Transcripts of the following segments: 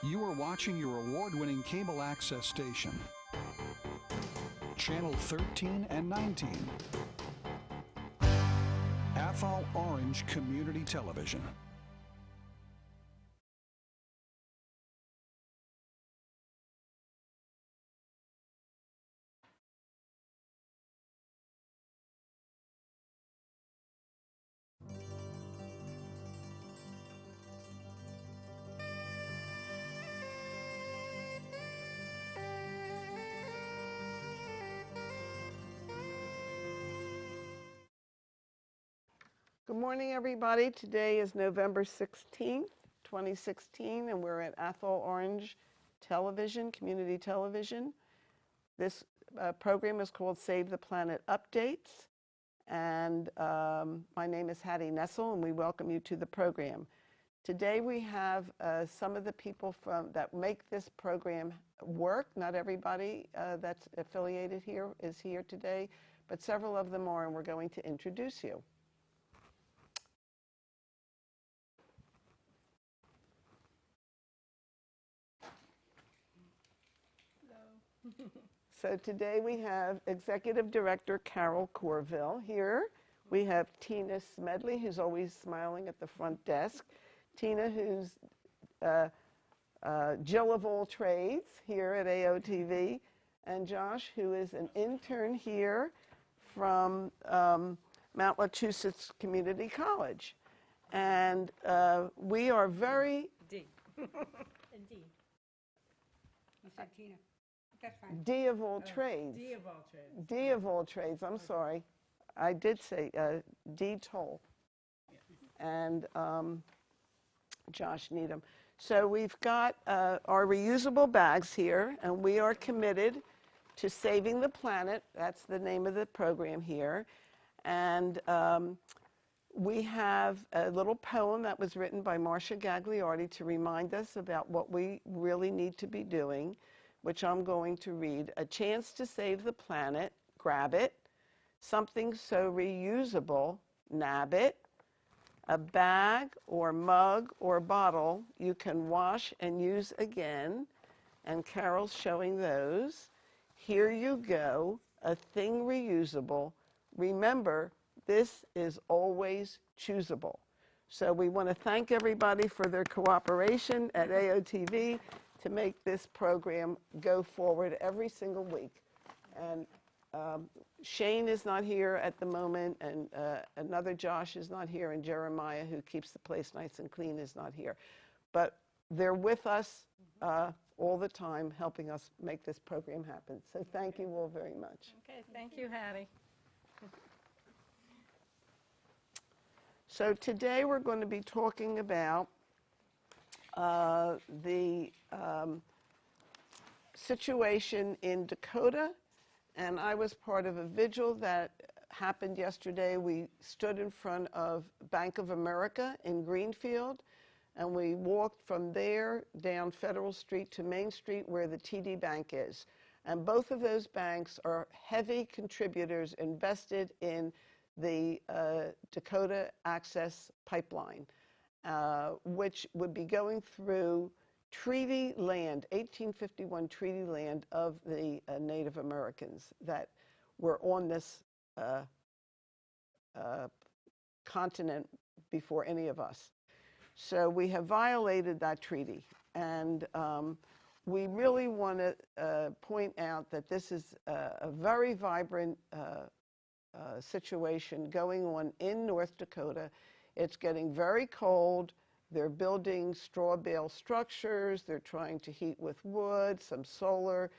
You are watching your award-winning cable access station, Channel 13 and 19, Athol Orange Community Television. Good morning, everybody. Today is November 16th, 2016, and we're at Athol Orange Television, Community Television. This program is called Save the Planet Updates, and my name is Hattie Nessel, and we welcome you to the program. Today we have some of the people that make this program work. Not everybody that's affiliated here is here today, but several of them are, and we're going to introduce you. So today we have Executive Director Carol Corville here. We have Tina Smedley, who's always smiling at the front desk. Tina, who's Jill of all trades here at AOTV. And Josh, who is an intern here from Mount Wachusett Community College. And we are very... D. D. You said Tina. That's fine. D of all trades. D of all trades. D of all trades, I'm sorry. I did say D Toll. And Josh Needham. So we've got our reusable bags here, and we are committed to saving the planet. That's the name of the program here. And we have a little poem that was written by Marcia Gagliardi to remind us about what we really need to be doing, which I'm going to read. A chance to save the planet, grab it. Something so reusable, nab it. A bag or mug or bottle you can wash and use again. And Carol's showing those. Here you go, a thing reusable. Remember, this is always choosable. So we want to thank everybody for their cooperation at AOTV to make this program go forward every single week. And Shane is not here at the moment, and another Josh is not here, and Jeremiah, who keeps the place nice and clean, is not here. But they're with us all the time, helping us make this program happen. So thank you all very much. Okay, thank you, Hattie. So today we're going to be talking about the situation in Dakota, and I was part of a vigil that happened yesterday. We stood in front of Bank of America in Greenfield, and we walked from there down Federal Street to Main Street where the TD Bank is. And both of those banks are heavy contributors invested in the Dakota Access Pipeline, which would be going through treaty land, 1851 treaty land of the Native Americans that were on this continent before any of us. So we have violated that treaty, and we really want to point out that this is a very vibrant situation going on in North Dakota. It's getting very cold. They're building straw bale structures. They're trying to heat with wood, some solar.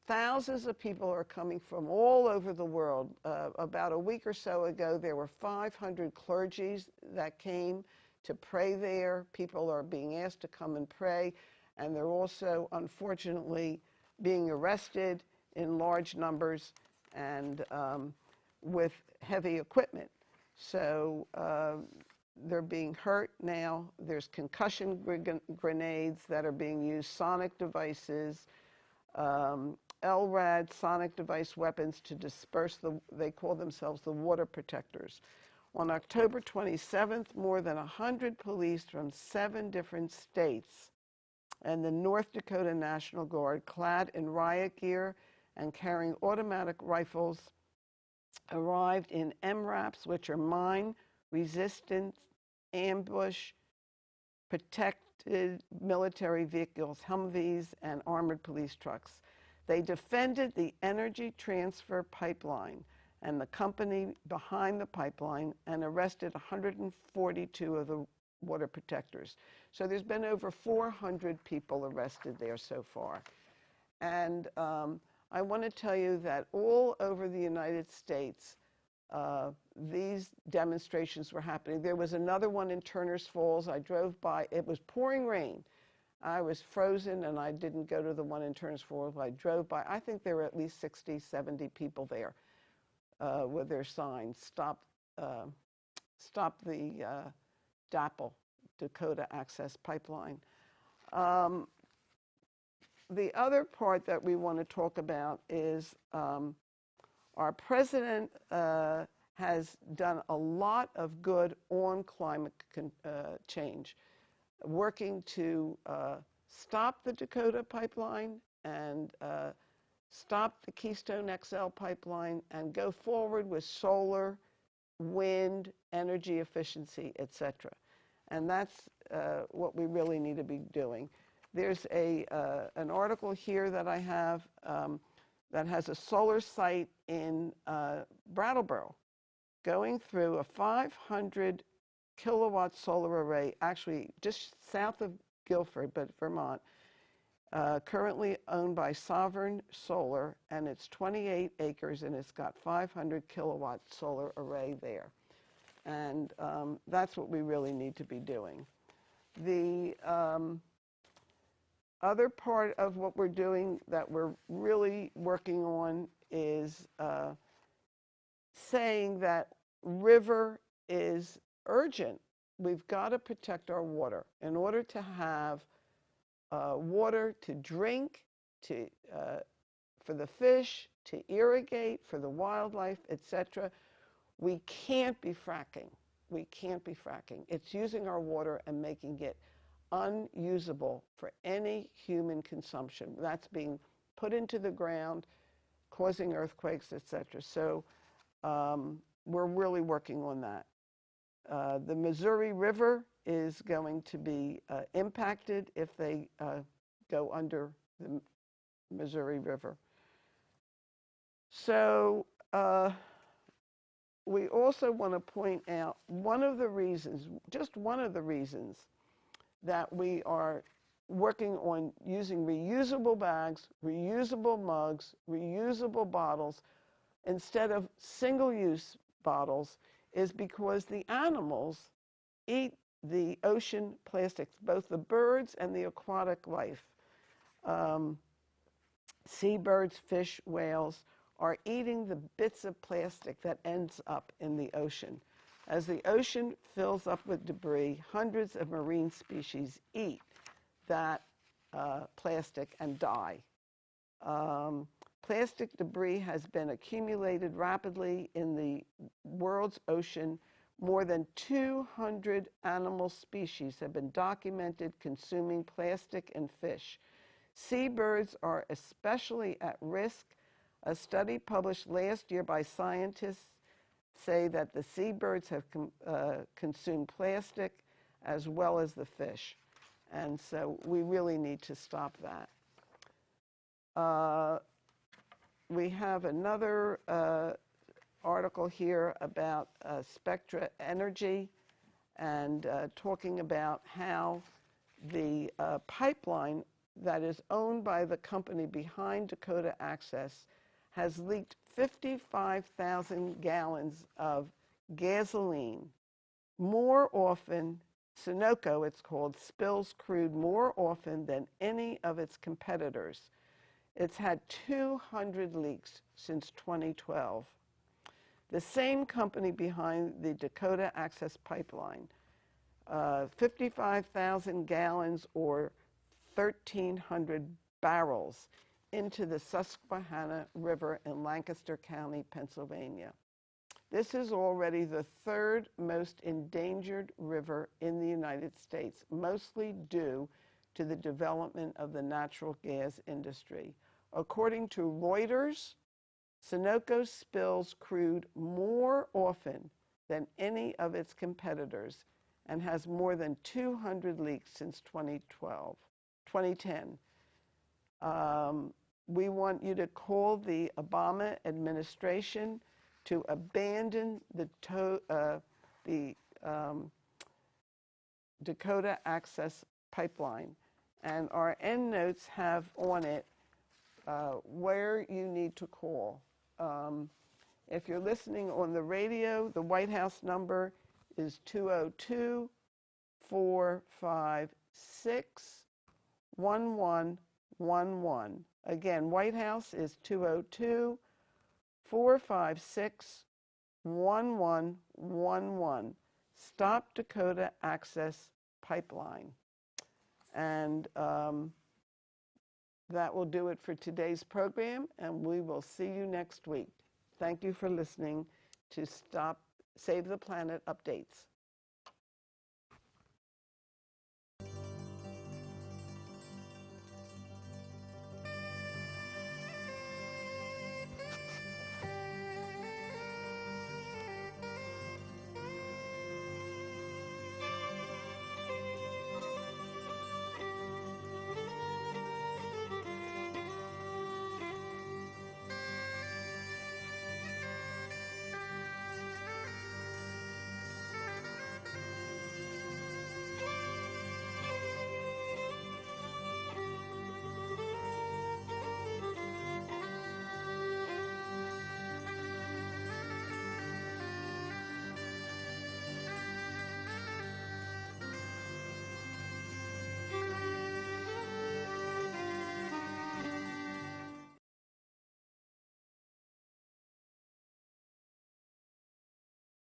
Thousands of people are coming from all over the world. About a week or so ago, there were 500 clergies that came to pray there. People are being asked to come and pray, and they're also, unfortunately, being arrested in large numbers and with heavy equipment. So they're being hurt now. There's concussion grenades that are being used, sonic devices, LRAD sonic device weapons to disperse they call themselves the water protectors. On October 27th, more than 100 police from 7 different states and the North Dakota National Guard, clad in riot gear and carrying automatic rifles, arrived in MRAPs, which are mine-resistant, ambush, protected military vehicles, Humvees, and armored police trucks. They defended the Energy Transfer Pipeline and the company behind the pipeline and arrested 142 of the water protectors. So there's been over 400 people arrested there so far. And I want to tell you that all over the United States, these demonstrations were happening. There was another one in Turner's Falls. I drove by. It was pouring rain. I was frozen, and I didn't go to the one in Turner's Falls. I drove by. I think there were at least 60, 70 people there with their signs. Stop the DAPL, Dakota Access Pipeline. The other part that we want to talk about is our president has done a lot of good on climate change, working to stop the Dakota pipeline and stop the Keystone XL pipeline and go forward with solar, wind, energy efficiency, etc. And that's what we really need to be doing. There's an article here that I have that has a solar site in Brattleboro going through a 500 kilowatt solar array, actually just south of Guilford, but Vermont, currently owned by Sovereign Solar, and it's 28 acres, and it's got 500 kilowatt solar array there. And that's what we really need to be doing. The other part of what we're doing that we're really working on is saying that river is urgent. We've got to protect our water in order to have water to drink, for the fish, to irrigate, for the wildlife, etc. We can't be fracking. We can't be fracking. It's using our water and making it unusable for any human consumption. That's being put into the ground, causing earthquakes, etc. So we're really working on that. The Missouri River is going to be impacted if they go under the Missouri River. So we also want to point out one of the reasons, just one of the reasons, that we are working on using reusable bags, reusable mugs, reusable bottles instead of single-use bottles is because the animals eat the ocean plastics, both the birds and the aquatic life. Seabirds, fish, whales are eating the bits of plastic that ends up in the ocean. As the ocean fills up with debris, hundreds of marine species eat that plastic and die. Plastic debris has been accumulated rapidly in the world's ocean. More than 200 animal species have been documented consuming plastic and fish. Seabirds are especially at risk. A study published last year by scientists say that the seabirds have consumed plastic as well as the fish. And so we really need to stop that. We have another article here about Spectra Energy and talking about how the pipeline that is owned by the company behind Dakota Access has leaked 55,000 gallons of gasoline more often. Sunoco, it's called, spills crude more often than any of its competitors. It's had 200 leaks since 2012. The same company behind the Dakota Access Pipeline, 55,000 gallons or 1,300 barrels into the Susquehanna River in Lancaster County, Pennsylvania. This is already the third most endangered river in the United States, mostly due to the development of the natural gas industry. According to Reuters, Sunoco spills crude more often than any of its competitors and has more than 200 leaks since 2010. We want you to call the Obama administration to abandon the Dakota Access Pipeline. And our end notes have on it where you need to call. If you're listening on the radio, the White House number is 202-456-1111. Again, White House is 202-456-1111. Stop Dakota Access Pipeline. And that will do it for today's program, and we will see you next week. Thank you for listening to Save the Planet Updates.